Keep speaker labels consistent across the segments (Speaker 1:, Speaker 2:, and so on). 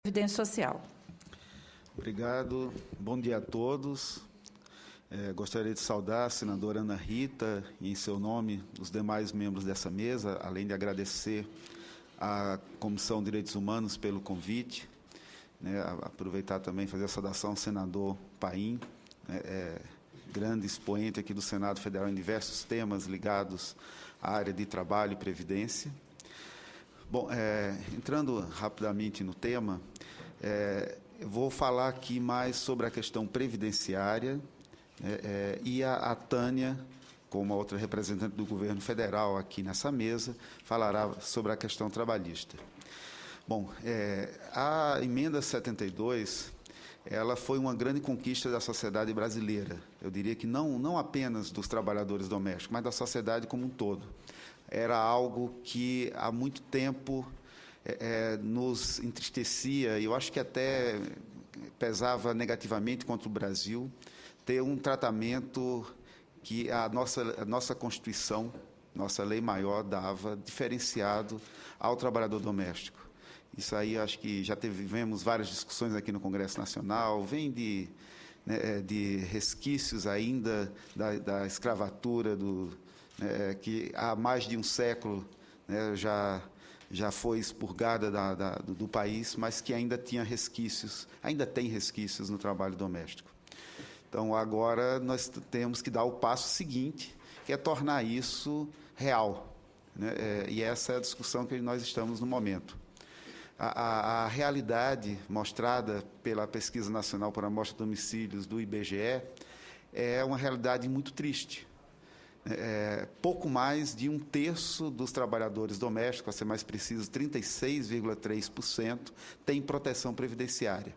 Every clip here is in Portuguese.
Speaker 1: Previdência Social.
Speaker 2: Obrigado. Bom dia a todos. Gostaria de saudar a senadora Ana Rita e, em seu nome, os demais membros dessa mesa, além de agradecer à Comissão de Direitos Humanos pelo convite, aproveitar também e fazer a saudação ao senador Paim, grande expoente aqui do Senado Federal em diversos temas ligados à área de trabalho e previdência. Bom, entrando rapidamente no tema, eu vou falar aqui mais sobre a questão previdenciária, e a Tânia, como a outra representante do governo federal aqui nessa mesa, falará sobre a questão trabalhista. Bom, a emenda 72, ela foi uma grande conquista da sociedade brasileira. Eu diria que não apenas dos trabalhadores domésticos, mas da sociedade como um todo. Era algo que há muito tempo nos entristecia, e eu acho que até pesava negativamente contra o Brasil, ter um tratamento que a nossa Constituição, nossa lei maior, dava diferenciado ao trabalhador doméstico. Isso aí, acho que já tivemos várias discussões aqui no Congresso Nacional, vem de resquícios ainda da escravatura, que há mais de um século já foi expurgada do país, mas que ainda tinha resquícios, ainda tem resquícios no trabalho doméstico. Então, agora nós temos que dar o passo seguinte, que é tornar isso real, e essa é a discussão que nós estamos no momento. A realidade mostrada pela Pesquisa Nacional por Amostra de Domicílios do IBGE é uma realidade muito triste. Pouco mais de um terço dos trabalhadores domésticos, para ser mais preciso, 36,3%, tem proteção previdenciária.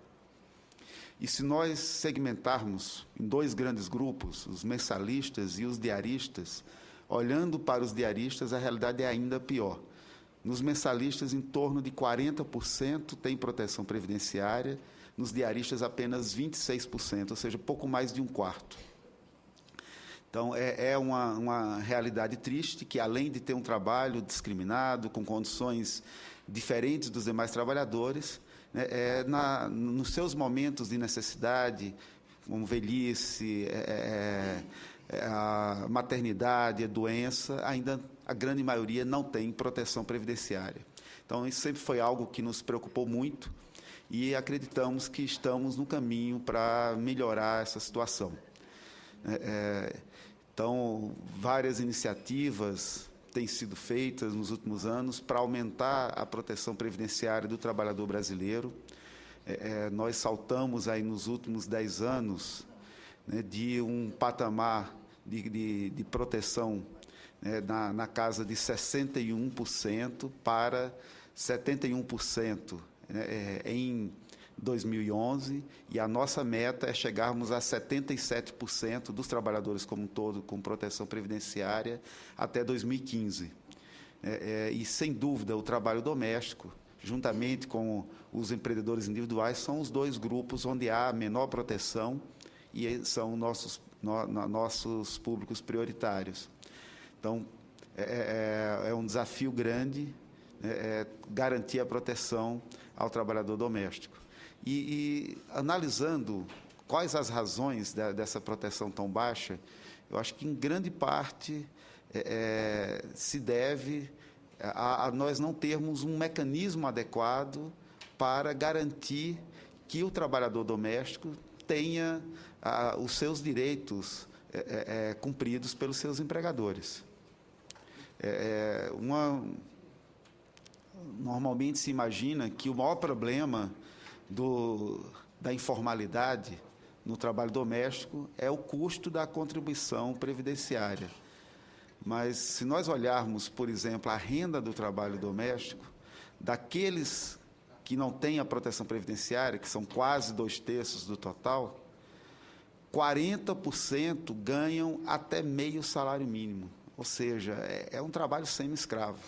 Speaker 2: E se nós segmentarmos em dois grandes grupos, os mensalistas e os diaristas, olhando para os diaristas, a realidade é ainda pior. Nos mensalistas, em torno de 40% tem proteção previdenciária, nos diaristas apenas 26%, ou seja, pouco mais de um quarto. Então, é uma realidade triste que, além de ter um trabalho discriminado, com condições diferentes dos demais trabalhadores, nos seus momentos de necessidade, como velhice, a maternidade, a doença, ainda a grande maioria não tem proteção previdenciária. Então, isso sempre foi algo que nos preocupou muito e acreditamos que estamos no caminho para melhorar essa situação. Então, várias iniciativas têm sido feitas nos últimos anos para aumentar a proteção previdenciária do trabalhador brasileiro. Nós saltamos aí nos últimos 10 anos de um patamar de proteção na casa de 61% para 71% em 2011, e a nossa meta é chegarmos a 77% dos trabalhadores como um todo com proteção previdenciária até 2015. E, sem dúvida, o trabalho doméstico, juntamente com os empreendedores individuais, são os dois grupos onde há menor proteção e são nossos públicos prioritários. Então, é um desafio grande garantir a proteção ao trabalhador doméstico. E analisando quais as razões dessa proteção tão baixa, eu acho que, em grande parte, se deve a nós não termos um mecanismo adequado para garantir que o trabalhador doméstico tenha os seus direitos cumpridos pelos seus empregadores. Normalmente se imagina que o maior problema da informalidade no trabalho doméstico é o custo da contribuição previdenciária. Mas, se nós olharmos, por exemplo, a renda do trabalho doméstico, daqueles que não têm a proteção previdenciária, que são quase 2/3 do total, 40% ganham até meio salário mínimo, ou seja, é um trabalho semi-escravo.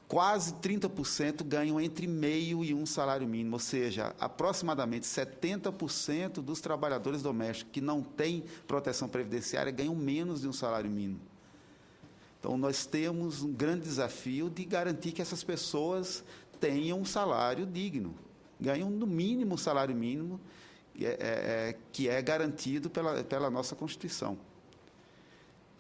Speaker 2: Quase 30% ganham entre meio e um salário mínimo, ou seja, aproximadamente 70% dos trabalhadores domésticos que não têm proteção previdenciária ganham menos de um salário mínimo. Então, nós temos um grande desafio de garantir que essas pessoas tenham um salário digno, ganham no mínimo o salário mínimo, que é garantido pela nossa Constituição.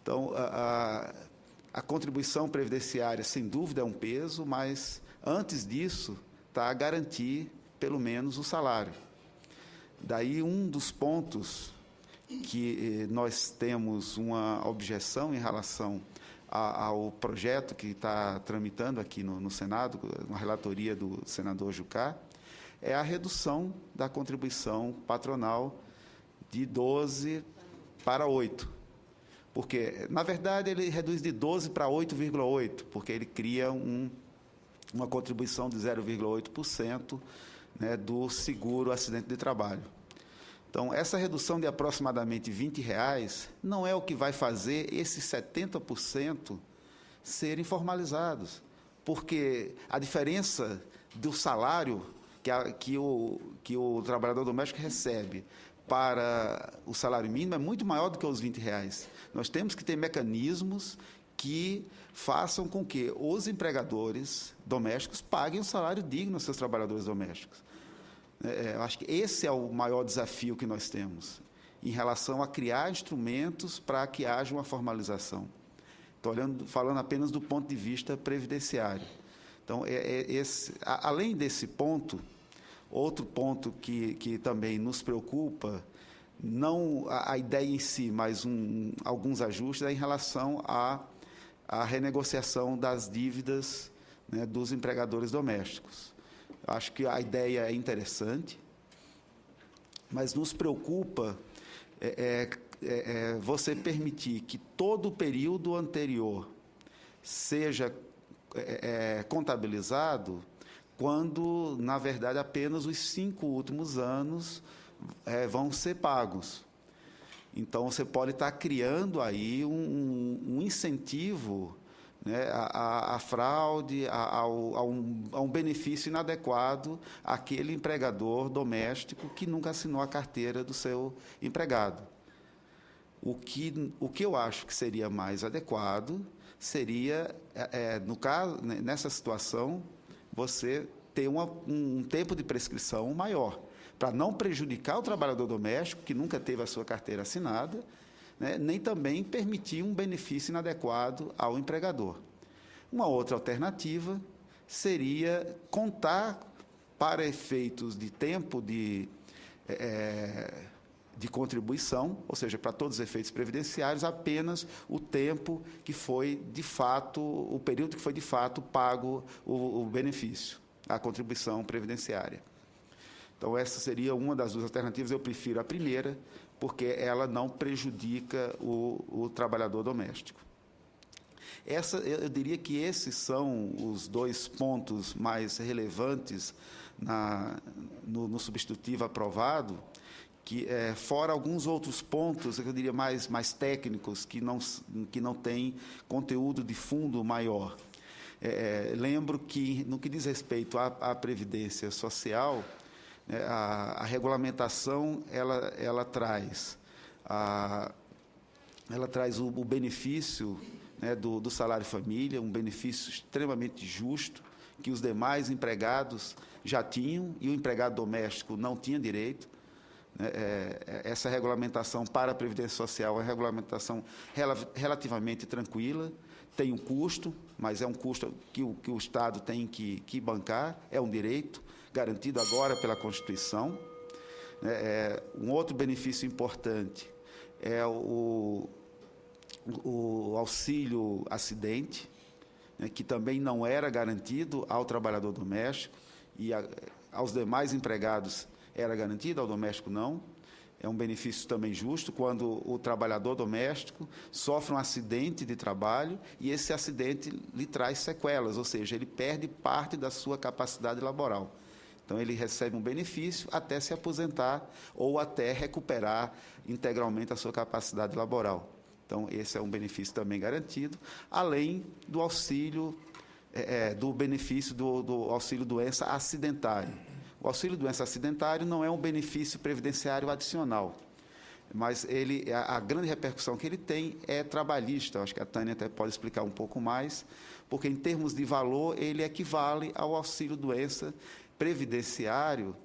Speaker 2: Então, a contribuição previdenciária, sem dúvida, é um peso, mas, antes disso, está a garantir, pelo menos, o salário. Daí, um dos pontos que nós temos uma objeção em relação ao projeto que está tramitando aqui no Senado, uma relatoria do senador Jucá, é a redução da contribuição patronal de 12 para 8. Porque, na verdade, ele reduz de 12 para 8,8, porque ele cria uma contribuição de 0,8%, né, do seguro acidente de trabalho. Então, essa redução de aproximadamente R$20 não é o que vai fazer esses 70% serem formalizados, porque a diferença do salário que o trabalhador doméstico recebe para o salário mínimo é muito maior do que os R$20. Nós temos que ter mecanismos que façam com que os empregadores domésticos paguem um salário digno aos seus trabalhadores domésticos. Eu acho que esse é o maior desafio que nós temos, em relação a criar instrumentos para que haja uma formalização. Estou falando apenas do ponto de vista previdenciário. Então, além desse ponto, outro ponto que também nos preocupa, não a ideia em si, mas alguns ajustes, é em relação à renegociação das dívidas, né, dos empregadores domésticos. Acho que a ideia é interessante, mas nos preocupa você permitir que todo o período anterior seja contabilizado, quando, na verdade, apenas os 5 últimos anos vão ser pagos. Então, você pode estar criando aí um incentivo, né, à fraude, a um benefício inadequado àquele empregador doméstico que nunca assinou a carteira do seu empregado. O que eu acho que seria mais adequado seria, no caso, nessa situação, você ter um tempo de prescrição maior, para não prejudicar o trabalhador doméstico, que nunca teve a sua carteira assinada, né, nem também permitir um benefício inadequado ao empregador. Uma outra alternativa seria contar, para efeitos de tempo de contribuição, ou seja, para todos os efeitos previdenciários, apenas o tempo que foi, de fato, o período que foi, de fato, pago o benefício, a contribuição previdenciária. Então, essa seria uma das duas alternativas. Eu prefiro a primeira, porque ela não prejudica o trabalhador doméstico. Eu diria que esses são os 2 pontos mais relevantes no substitutivo aprovado, fora alguns outros pontos, eu diria, mais técnicos, que não têm conteúdo de fundo maior. Lembro que, no que diz respeito à Previdência Social, a regulamentação ela traz o benefício, né, do salário família, um benefício extremamente justo, que os demais empregados já tinham e o empregado doméstico não tinha direito. Essa regulamentação para a Previdência Social é uma regulamentação relativamente tranquila, tem um custo, mas é um custo que o Estado tem que bancar, é um direito garantido agora pela Constituição. Um outro benefício importante é o auxílio acidente, né, que também não era garantido ao trabalhador doméstico e aos demais empregados era garantido, ao doméstico não. É um benefício também justo quando o trabalhador doméstico sofre um acidente de trabalho e esse acidente lhe traz sequelas, ou seja, ele perde parte da sua capacidade laboral. Então, ele recebe um benefício até se aposentar ou até recuperar integralmente a sua capacidade laboral. Então, esse é um benefício também garantido, além do auxílio, do benefício do auxílio-doença acidentário. O auxílio-doença acidentário não é um benefício previdenciário adicional. mas a grande repercussão que ele tem é trabalhista. Eu acho que a Tânia até pode explicar um pouco mais, porque, em termos de valor, ele equivale ao auxílio-doença previdenciário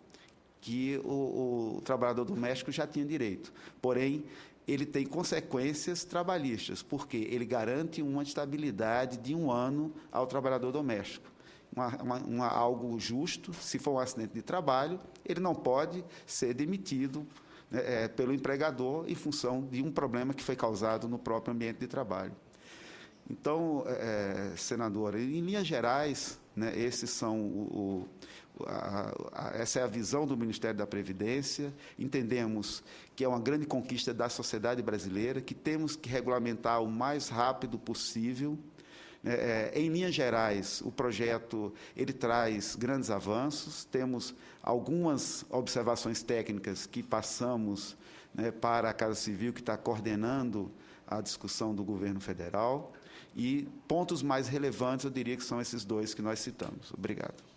Speaker 2: que o trabalhador doméstico já tinha direito. Porém, ele tem consequências trabalhistas, porque ele garante uma estabilidade de 1 ano ao trabalhador doméstico. Algo justo. Se for um acidente de trabalho, ele não pode ser demitido pelo empregador em função de um problema que foi causado no próprio ambiente de trabalho. Então, senadora, em linhas gerais, né, essa é a visão do Ministério da Previdência. Entendemos que é uma grande conquista da sociedade brasileira, que temos que regulamentar o mais rápido possível. Em linhas gerais, o projeto ele traz grandes avanços. Temos algumas observações técnicas que passamos, né, para a Casa Civil, que está coordenando a discussão do governo federal. E pontos mais relevantes, eu diria que são esses 2 que nós citamos. Obrigado.